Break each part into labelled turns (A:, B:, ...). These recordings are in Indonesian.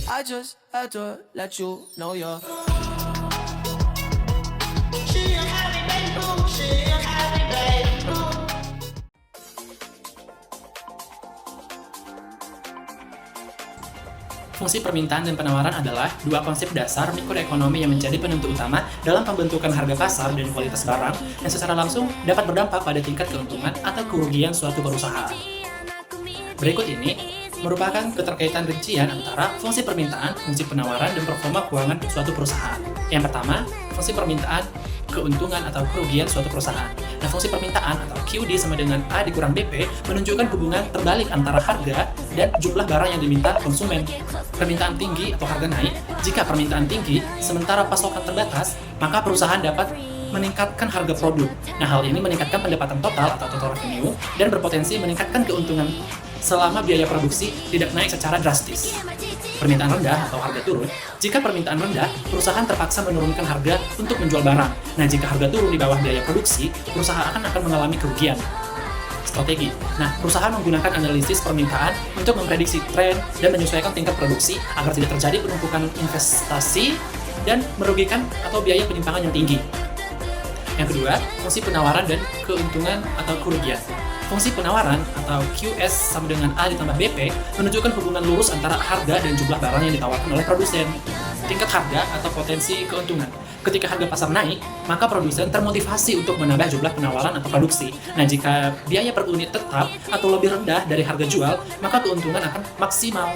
A: I just had to let you know you're.
B: 'Fungsi permintaan dan penawaran adalah dua konsep dasar mikroekonomi yang menjadi penentu utama dalam pembentukan harga pasar dan kualitas barang yang secara langsung dapat berdampak pada tingkat keuntungan atau kerugian suatu perusahaan. Berikut ini merupakan keterkaitan rincian antara fungsi permintaan, fungsi penawaran, dan performa keuangan suatu perusahaan. Yang pertama, fungsi permintaan, keuntungan atau kerugian suatu perusahaan. Nah, fungsi permintaan atau QD sama dengan A dikurang BP menunjukkan hubungan terbalik antara harga dan jumlah barang yang diminta konsumen. Permintaan tinggi atau harga naik. Jika permintaan tinggi, sementara pasokan terbatas, maka perusahaan dapat meningkatkan harga produk. Nah, hal ini meningkatkan pendapatan total atau total revenue dan berpotensi meningkatkan keuntungan selama biaya produksi tidak naik secara drastis. Permintaan rendah atau harga turun. Jika permintaan rendah, perusahaan terpaksa menurunkan harga untuk menjual barang. Nah, jika harga turun di bawah biaya produksi, perusahaan akan mengalami kerugian. Strategi. Nah, perusahaan menggunakan analisis permintaan untuk memprediksi tren dan menyesuaikan tingkat produksi agar tidak terjadi penumpukan investasi dan merugikan atau biaya penyimpangan yang tinggi. Yang kedua, fungsi penawaran dan keuntungan atau kerugian. Fungsi penawaran atau QS sama dengan A ditambah BP menunjukkan hubungan lurus antara harga dan jumlah barang yang ditawarkan oleh produsen. Tingkat harga atau potensi keuntungan. Ketika harga pasar naik, maka produsen termotivasi untuk menambah jumlah penawaran atau produksi. Nah, jika biaya per unit tetap atau lebih rendah dari harga jual, maka keuntungan akan maksimal.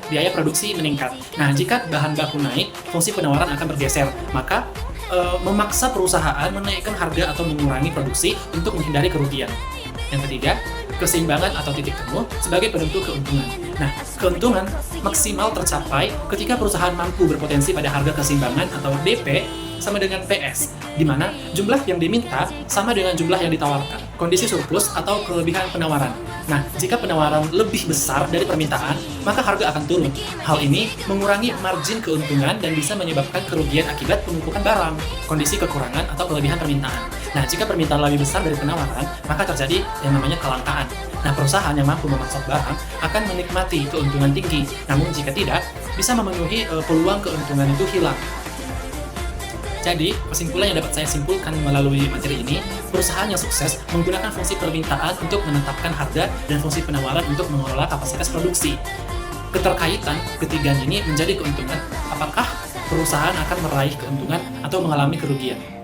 B: Biaya produksi meningkat. Nah, jika bahan baku naik, fungsi penawaran akan bergeser, maka memaksa perusahaan menaikkan harga atau mengurangi produksi untuk menghindari kerugian. Yang ketiga, keseimbangan atau titik temu sebagai penentu keuntungan. Nah, keuntungan maksimal tercapai ketika perusahaan mampu berpotensi pada harga keseimbangan atau DP sama dengan PS, di mana jumlah yang diminta sama dengan jumlah yang ditawarkan. Kondisi surplus atau kelebihan penawaran. Nah, jika penawaran lebih besar dari permintaan, maka harga akan turun. Hal ini mengurangi margin keuntungan dan bisa menyebabkan kerugian akibat penumpukan barang. Kondisi kekurangan atau kelebihan permintaan. Nah, jika permintaan lebih besar dari penawaran, maka terjadi yang namanya kelangkaan. Nah, perusahaan yang mampu memasok barang akan menikmati keuntungan tinggi. Namun jika tidak, bisa memenuhi peluang keuntungan itu hilang. Jadi, kesimpulan yang dapat saya simpulkan melalui materi ini, perusahaan yang sukses menggunakan fungsi permintaan untuk menetapkan harga dan fungsi penawaran untuk mengelola kapasitas produksi. Keterkaitan ketiganya ini menjadi keuntungan. Apakah perusahaan akan meraih keuntungan atau mengalami kerugian?